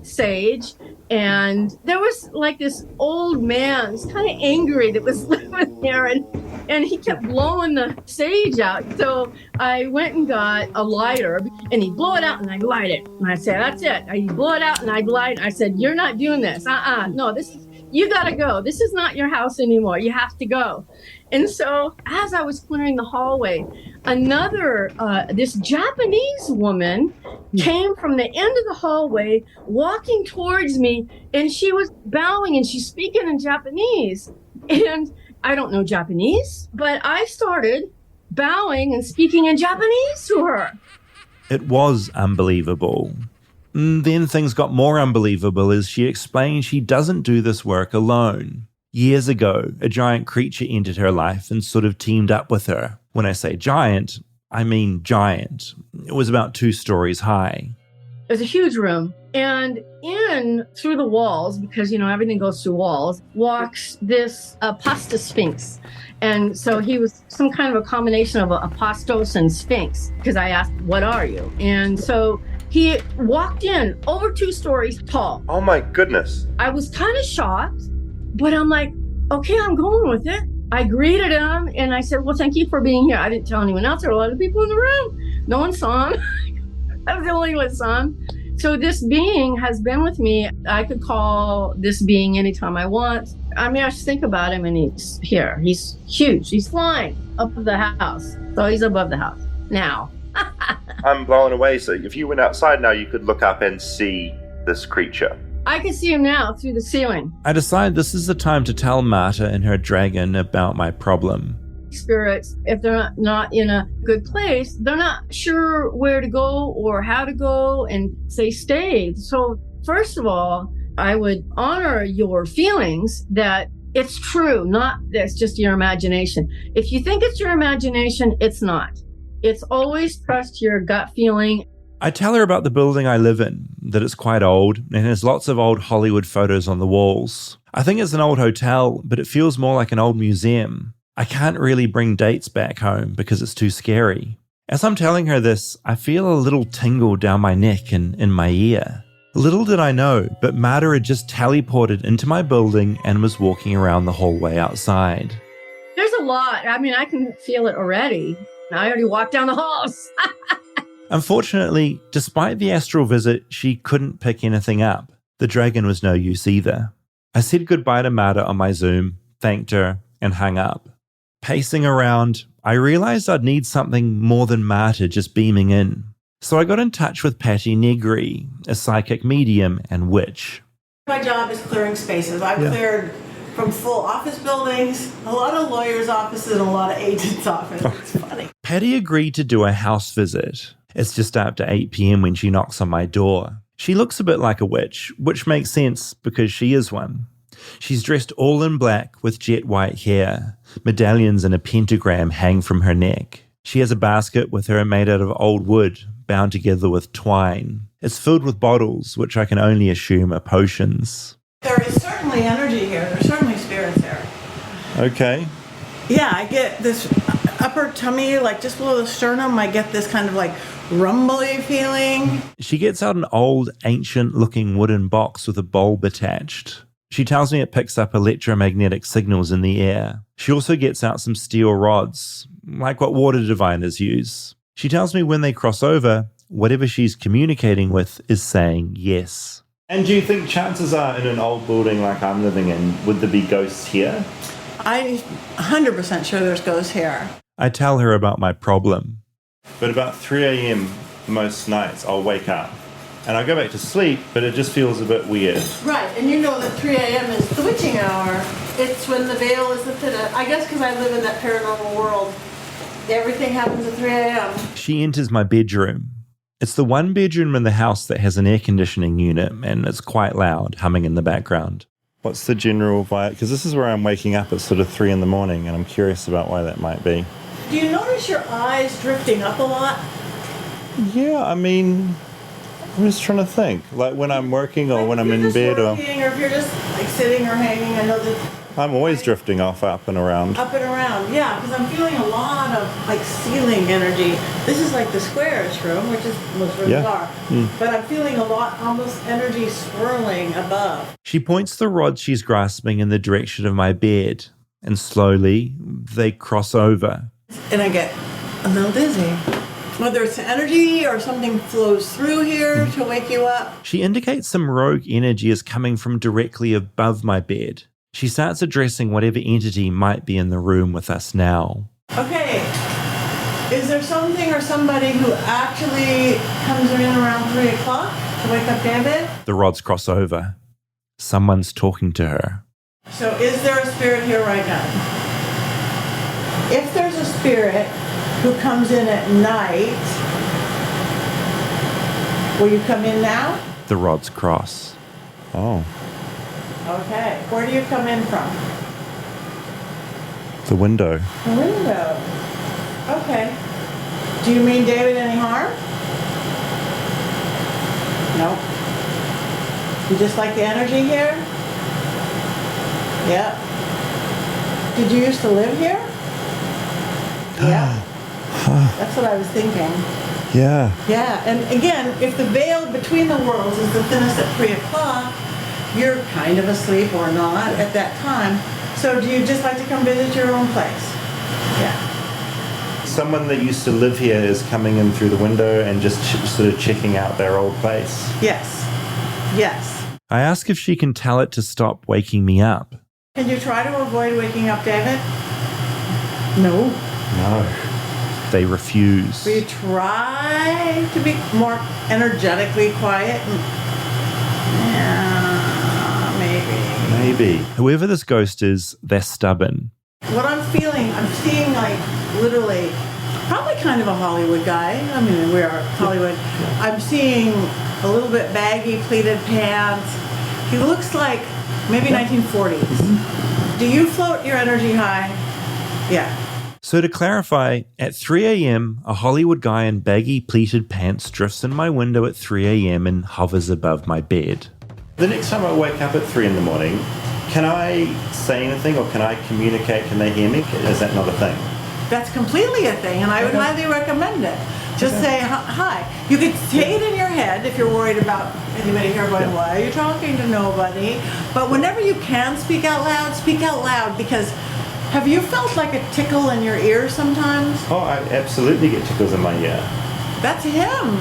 sage. And there was like this old man, was kind of angry, that was living there. And he kept blowing the sage out. So I went and got a lighter, and he'd blow it out and I'd light it. And I said, that's it. He'd blow it out and I'd light it. I said, you're not doing this. No, you got to go. This is not your house anymore. You have to go. And so as I was clearing the hallway, this Japanese woman came from the end of the hallway, walking towards me, and she was bowing and she's speaking in Japanese. And I don't know Japanese, but I started bowing and speaking in Japanese to her. It was unbelievable. Then things got more unbelievable as she explained she doesn't do this work alone. Years ago, a giant creature entered her life and sort of teamed up with her. When I say giant, I mean giant. It was about 2 stories high. It was a huge room. And in through the walls, because, everything goes through walls, walks this pasta sphinx. And so he was some kind of a combination of a pastos and sphinx, because I asked, what are you? And so he walked in over 2 stories tall. Oh my goodness. I was kind of shocked, but I'm like, okay, I'm going with it. I greeted him and I said, well, thank you for being here. I didn't tell anyone else. There were a lot of people in the room. No one saw him. I was the only one who saw him. So this being has been with me. I could call this being anytime I want. I just think about him and he's here. He's huge. He's flying up the house. So he's above the house now. I'm blown away. So if you went outside now, you could look up and see this creature. I can see him now through the ceiling. I decide this is the time to tell Marta and her dragon about my problem. Spirits, if they're not in a good place, they're not sure where to go or how to go, and they stay. So first of all, I would honor your feelings that it's true, not that it's just your imagination. If you think it's your imagination, it's not. It's always trust your gut feeling. I tell her about the building I live in, that it's quite old and has lots of old Hollywood photos on the walls. I think it's an old hotel, but it feels more like an old museum. I can't really bring dates back home because it's too scary. As I'm telling her this, I feel a little tingle down my neck and in my ear. Little did I know, but Marta had just teleported into my building and was walking around the hallway outside. There's a lot. I can feel it already. I already walked down the halls. Unfortunately, despite the astral visit, she couldn't pick anything up. The dragon was no use either. I said goodbye to Marta on my Zoom, thanked her, and hung up. Pacing around, I realized I'd need something more than Marta just beaming in. So I got in touch with Patty Negri, a psychic medium and witch. My job is clearing spaces. I've cleared from full office buildings, a lot of lawyers' offices, and a lot of agents' offices. It's funny. Patty agreed to do a house visit. It's just after 8 p.m. when she knocks on my door. She looks a bit like a witch, which makes sense because she is one. She's dressed all in black with jet white hair. Medallions and a pentagram hang from her neck. She has a basket with her made out of old wood, bound together with twine. It's filled with bottles, which I can only assume are potions. There is certainly energy here. There's certainly spirits here. Okay. Yeah, I get this upper tummy, like just below the sternum, I get this kind of like rumbly feeling. She gets out an old, ancient-looking wooden box with a bulb attached. She tells me it picks up electromagnetic signals in the air. She also gets out some steel rods, like what water diviners use. She tells me when they cross over, whatever she's communicating with is saying yes. And do you think chances are in an old building like I'm living in, would there be ghosts here? I'm 100% sure there's ghosts here. I tell her about my problem. But about 3 a.m. most nights, I'll wake up. And I go back to sleep, but it just feels a bit weird. Right, and you know that 3 a.m. is the witching hour. It's when the veil is lifted. I guess because I live in that paranormal world, everything happens at 3 a.m. She enters my bedroom. It's the one bedroom in the house that has an air conditioning unit, and it's quite loud, humming in the background. What's the general vibe? Because this is where I'm waking up at sort of 3 in the morning, and I'm curious about why that might be. Do you notice your eyes drifting up a lot? Yeah, I'm just trying to think. Like when I'm working or when I'm in bed or if you're just like sitting or hanging, I know that... I'm always drifting off up and around. Up and around, yeah, because I'm feeling a lot of like ceiling energy. This is like the squarish room, which is most rooms are. But I'm feeling a lot, almost energy swirling above. She points the rod she's grasping in the direction of my bed, and slowly they cross over. And I get a little dizzy. Whether it's energy or something flows through here to wake you up. She indicates some rogue energy is coming from directly above my bed. She starts addressing whatever entity might be in the room with us now. Okay. Is there something or somebody who actually comes in around 3 o'clock to wake up David? The rods cross over. Someone's talking to her. So is there a spirit here right now? If there's a spirit who comes in at night, will you come in now? The rods cross. Oh. Okay. Where do you come in from? The window. The window. Okay. Do you mean David any harm? No. You just like the energy here? Yeah. Did you used to live here? Yeah. That's what I was thinking. Yeah. Yeah, and again, if the veil between the worlds is the thinnest at 3 o'clock, you're kind of asleep or not at that time. So do you just like to come visit your own place? Yeah. Someone that used to live here is coming in through the window and just sort of checking out their old place. Yes. Yes. I ask if she can tell it to stop waking me up. Can you try to avoid waking up David? No. No. They refuse. Will you try to be more energetically quiet? Yeah, maybe. Maybe. Whoever this ghost is, they're stubborn. What I'm feeling, I'm seeing like literally, probably kind of a Hollywood guy. I mean, we are Hollywood. I'm seeing a little bit baggy pleated pants. He looks like maybe 1940s. Do you float your energy high? Yeah. So to clarify, at 3 a.m., a Hollywood guy in baggy pleated pants drifts in my window at 3 a.m. and hovers above my bed. The next time I wake up at 3 in the morning, can I say anything or can I communicate? Can they hear me? Is that not a thing? That's completely a thing, and I would highly recommend it. Just say hi. You could say it in your head if you're worried about anybody here going, why are you talking to nobody? But whenever you can speak out loud, because have you felt like a tickle in your ear sometimes? Oh, I absolutely get tickles in my ear. That's him.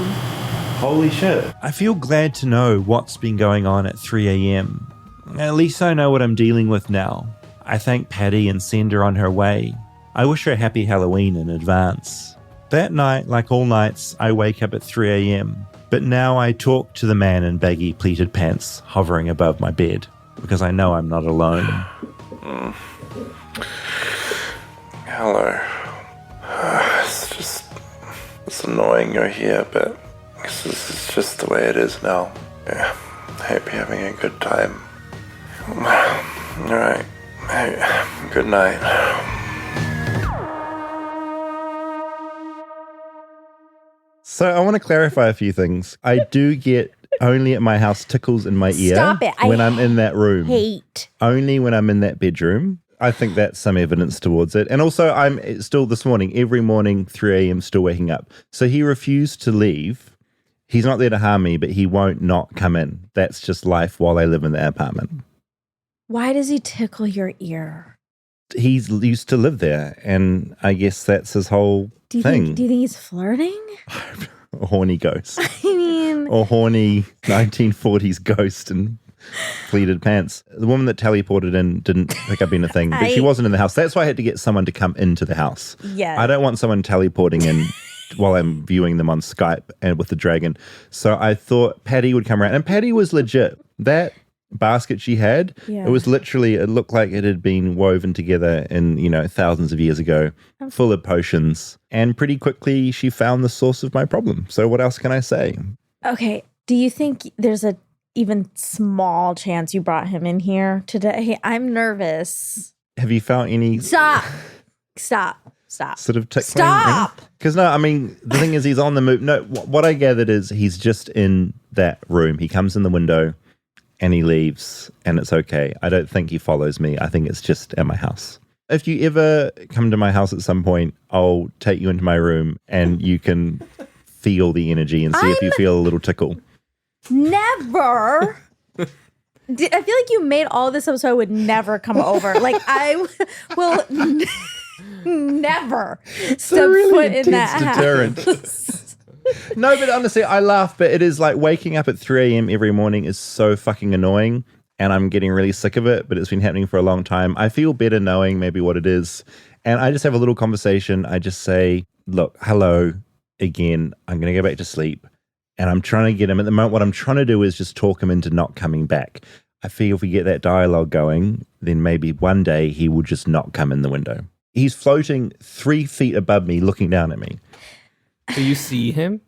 Holy shit. I feel glad to know what's been going on at 3 a.m. At least I know what I'm dealing with now. I thank Patty and send her on her way. I wish her a happy Halloween in advance. That night, like all nights, I wake up at 3 a.m. But now I talk to the man in baggy pleated pants hovering above my bed because I know I'm not alone. Hello. It's annoying you're here, but this is just the way it is now. Yeah, I hope you're having a good time. Alright, hey, good night. So I want to clarify a few things. I do get only at my house tickles in my ear. Stop it. When I'm in that room. Hate. Only when I'm in that bedroom. I think that's some evidence towards it. And also, I'm still this morning, every morning, 3 a.m., still waking up. So he refused to leave. He's not there to harm me, but he won't not come in. That's just life while I live in that apartment. Why does he tickle your ear? He's used to live there, and I guess that's his whole thing. Do you think he's flirting? A horny ghost. I mean... Or horny 1940s ghost in pleated pants. The woman that teleported in didn't pick up anything, but she wasn't in the house. That's why I had to get someone to come into the house. Yeah. I don't want someone teleporting in while I'm viewing them on Skype and with the dragon. So I thought Patty would come around, and Patty was legit. That basket she had, it was literally, it looked like it had been woven together in, thousands of years ago, full of potions. And pretty quickly she found the source of my problem. So what else can I say? Okay. Do you think there's a even small chance you brought him in here today? I'm nervous. Have you found any... Stop. Sort of tickling? Stop. Because no, I mean, the thing is he's on the move. No, what I gathered is he's just in that room. He comes in the window and he leaves and it's okay. I don't think he follows me. I think it's just at my house. If you ever come to my house at some point, I'll take you into my room and you can feel the energy and see if you feel a little tickle. Never. I feel like you made all this up so I would never come over. Like I will never step foot in that house. No, but honestly, I laugh, but it is like waking up at 3 a.m. every morning is so fucking annoying. and I'm getting really sick of it, but it's been happening for a long time. I feel better knowing maybe what it is. And I just have a little conversation. I just say, look, hello again. I'm going to go back to sleep. And I'm trying to get him at the moment. What I'm trying to do is just talk him into not coming back. I feel if we get that dialogue going, then maybe one day he will just not come in the window. He's floating 3 feet above me, looking down at me. Do you see him?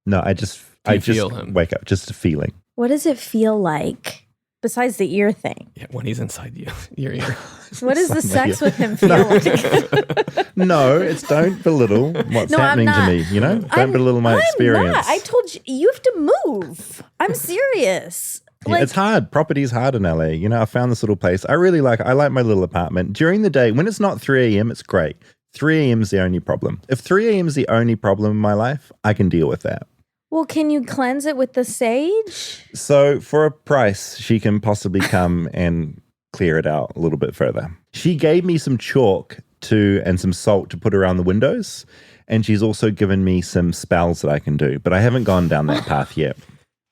No, I just feel him? wake up, just a feeling. What does it feel like besides the ear thing? Yeah, when he's inside your ear. What does the sex with him feel like? No, it's don't belittle what's No, I'm happening to not. me, you know? Don't belittle my experience. I'm not. I told you, you have to move. I'm serious. Yeah, it's hard. Property's hard in LA. You know, I found this little place. I like my little apartment. During the day, when it's not 3 a.m., it's great. 3 a.m. is the only problem. If 3 a.m. is the only problem in my life, I can deal with that. Well, can you cleanse it with the sage? So for a price, she can possibly come and clear it out a little bit further. She gave me some chalk and some salt to put around the windows. And she's also given me some spells that I can do. But I haven't gone down that path yet.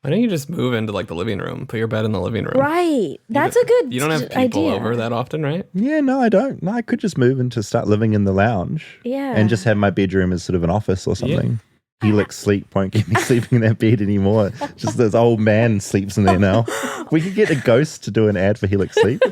Why don't you just move into like the living room? Put your bed in the living room. Right. That's a good You don't have people idea. over that often, right? Yeah, no, I don't. No, I could just move and start living in the lounge. Yeah. And just have my bedroom as sort of an office or something. Helix sleep won't get me sleeping in that bed anymore. Just this old man sleeps in there now. We could get a ghost to do an ad for Helix Sleep.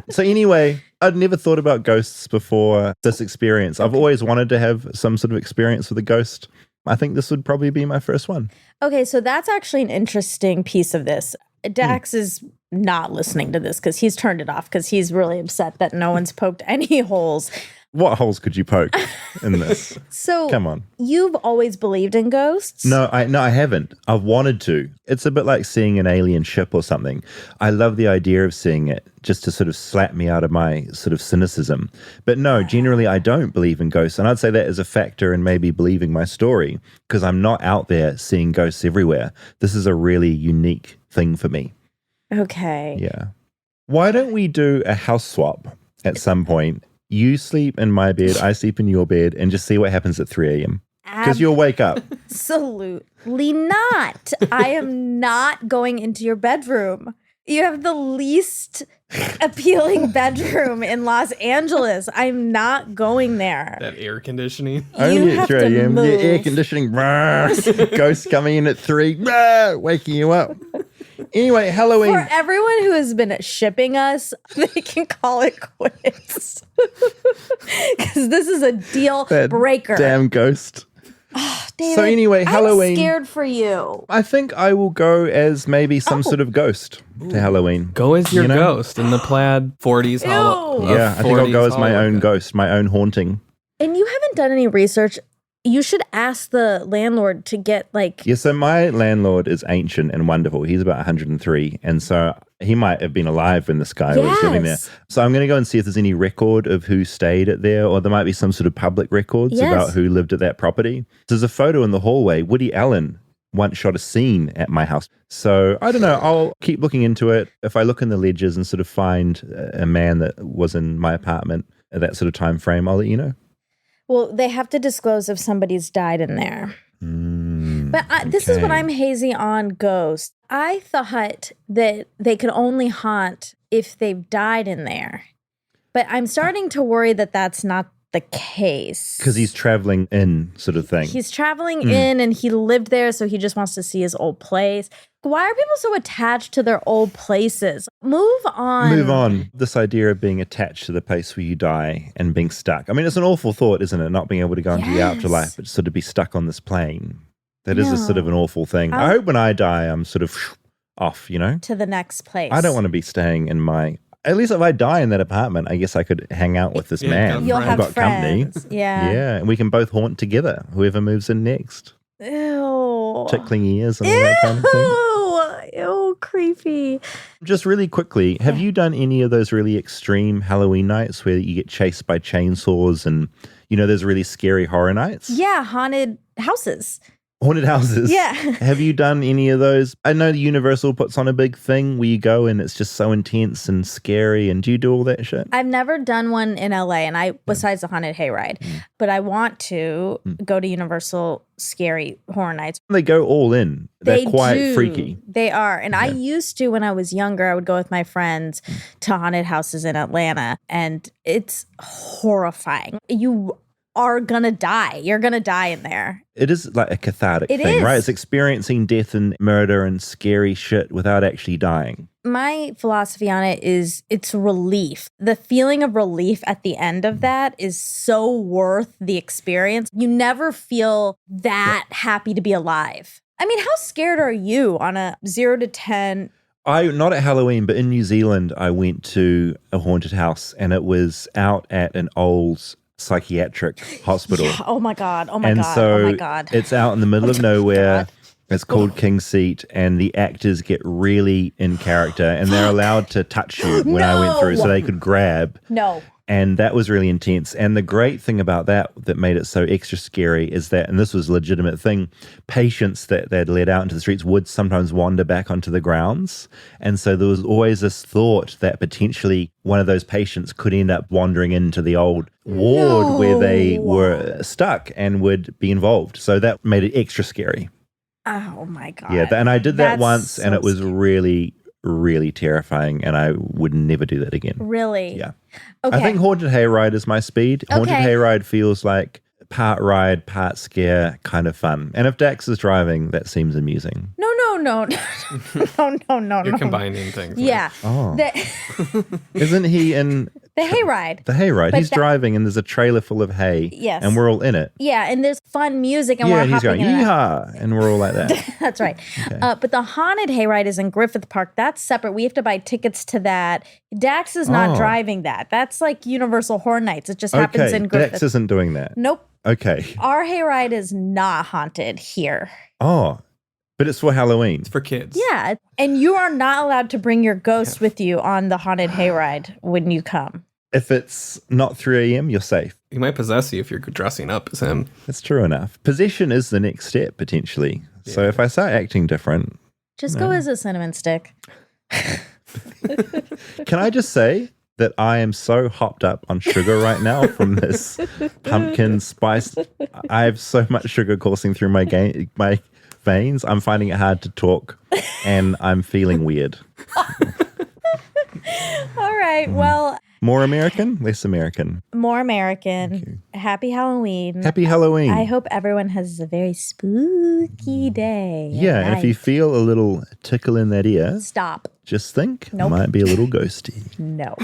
So anyway, I'd never thought about ghosts before this experience. I've always wanted to have some sort of experience with a ghost. I think this would probably be my first one. Okay, so that's actually an interesting piece of this. Dax is not listening to this because he's turned it off because he's really upset that no one's poked any holes. What holes could you poke in this? So come on. You've always believed in ghosts? No, I haven't. I've wanted to. It's a bit like seeing an alien ship or something. I love the idea of seeing it just to sort of slap me out of my sort of cynicism. But no, generally I don't believe in ghosts. And I'd say that is a factor in maybe believing my story because I'm not out there seeing ghosts everywhere. This is a really unique thing for me. Okay. Yeah. Why don't we do a house swap at some point? You sleep in my bed, I sleep in your bed, and just see what happens at 3 a.m. Because you'll wake up. Absolutely not. I am not going into your bedroom. You have the least appealing bedroom in Los Angeles. I'm not going there. That air conditioning. Only at 3 a.m. The air conditioning. Ghosts coming in at 3, waking you up. Anyway, Halloween. For everyone who has been shipping us, they can call it quits. Because this is a deal breaker. Damn ghost. David, So anyway, Halloween. I'm scared for you. I think I will go as maybe some sort of ghost to Halloween. Go as your ghost in the plaid 40s hollow. Yeah, I think I'll go as my own ghost, my own haunting. And you haven't done any research. You should ask the landlord to get Yeah, so my landlord is ancient and wonderful. He's about 103. And so he might have been alive when this guy was living there. So I'm going to go and see if there's any record of who stayed at there, or there might be some sort of public records about who lived at that property. There's a photo in the hallway. Woody Allen once shot a scene at my house. So I don't know. I'll keep looking into it. If I look in the ledgers and sort of find a man that was in my apartment at that sort of time frame, I'll let you know. Well, they have to disclose if somebody's died in there. But this is what I'm hazy on ghosts. I thought that they could only haunt if they've died in there. But I'm starting to worry that that's not the case. Because he's traveling in sort of thing. He's traveling in and he lived there, so he just wants to see his old place. Why are people so attached to their old places? Move on. Move on. This idea of being attached to the place where you die and being stuck. I mean, it's an awful thought, isn't it? Not being able to go into the afterlife, but sort of be stuck on this plane. That is a sort of an awful thing. I hope when I die, I'm sort of off, you know? To the next place. I don't want to be staying in my... At least if I die in that apartment, I guess I could hang out with this man. You'll have got friends. company. Yeah. Yeah, and we can both haunt together, whoever moves in next. Ew. Tickling ears and all that kind of thing. Ew, creepy. Just really quickly, have you done any of those really extreme Halloween nights where you get chased by chainsaws and, you know, there's really scary horror nights? Yeah, haunted houses. Haunted houses. Yeah. Have you done any of those? I know the Universal puts on a big thing where you go and it's just so intense and scary. And do you do all that shit? I've never done one in LA, besides the haunted hayride, but I want to go to Universal Scary Horror Nights. They go all in. They're quite freaky. They are. And I used to, when I was younger, I would go with my friends to haunted houses in Atlanta, and it's horrifying. You are gonna die. You're gonna die in there. It is like a cathartic thing, right? It's experiencing death and murder and scary shit without actually dying. My philosophy on it is it's relief. The feeling of relief at the end of that is so worth the experience. You never feel that happy to be alive. I mean, how scared are you on a 0 to 10? Not at Halloween, but in New Zealand, I went to a haunted house and it was out at an old psychiatric hospital. Yeah. Oh my God. It's out in the middle of nowhere. It's called King's Seat, and the actors get really in character, and they're allowed to touch you when I went through, so they could grab. No. And that was really intense. And the great thing about that made it so extra scary is that, and this was a legitimate thing, patients that they'd let out into the streets would sometimes wander back onto the grounds. And so there was always this thought that potentially one of those patients could end up wandering into the old ward where they were stuck and would be involved. So that made it extra scary. Oh my God. Yeah, and I did that once, and it was really, really terrifying, and I would never do that again. Really? Yeah. Okay. I think Haunted Hayride is my speed. Haunted Hayride feels like part ride, part scare, kind of fun. And if Dax is driving, that seems amusing. No. No. You're combining things. Yeah. Oh. Isn't he in the hayride? The hayride. But He's driving, and there's a trailer full of hay. Yes. And we're all in it. Yeah, and there's fun music, and Yeah, we're and he's hopping going, in it. yeehaw, and we're all like that. That's right. Okay. But the haunted hayride is in Griffith Park. That's separate. We have to buy tickets to that. Dax is not driving that. That's like Universal Horror Nights. It just happens in Griffith. Dax isn't doing that. Nope. Okay. Our hayride is not haunted here. Oh, but it's for Halloween. It's for kids. Yeah, and you are not allowed to bring your ghost with you on the haunted hayride when you come. If it's not 3 a.m., you're safe. He might possess you if you're dressing up as him. That's true enough. Possession is the next step, potentially. Yeah. So if I start acting different... Just go as a cinnamon stick. Can I just say that I am so hopped up on sugar right now from this pumpkin spice. I have so much sugar coursing through my veins. I'm finding it hard to talk, and I'm feeling weird. All right, well... More American, less American. More American. Happy Halloween. Happy Halloween. I hope everyone has a very spooky day. Yeah, and if you feel a little tickle in that ear... Stop. Just think, Nope. It might be a little ghosty. No.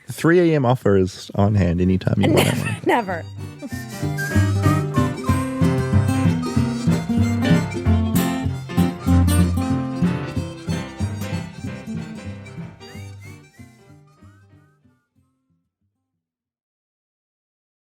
The 3 a.m. offer is on hand anytime you want. Never.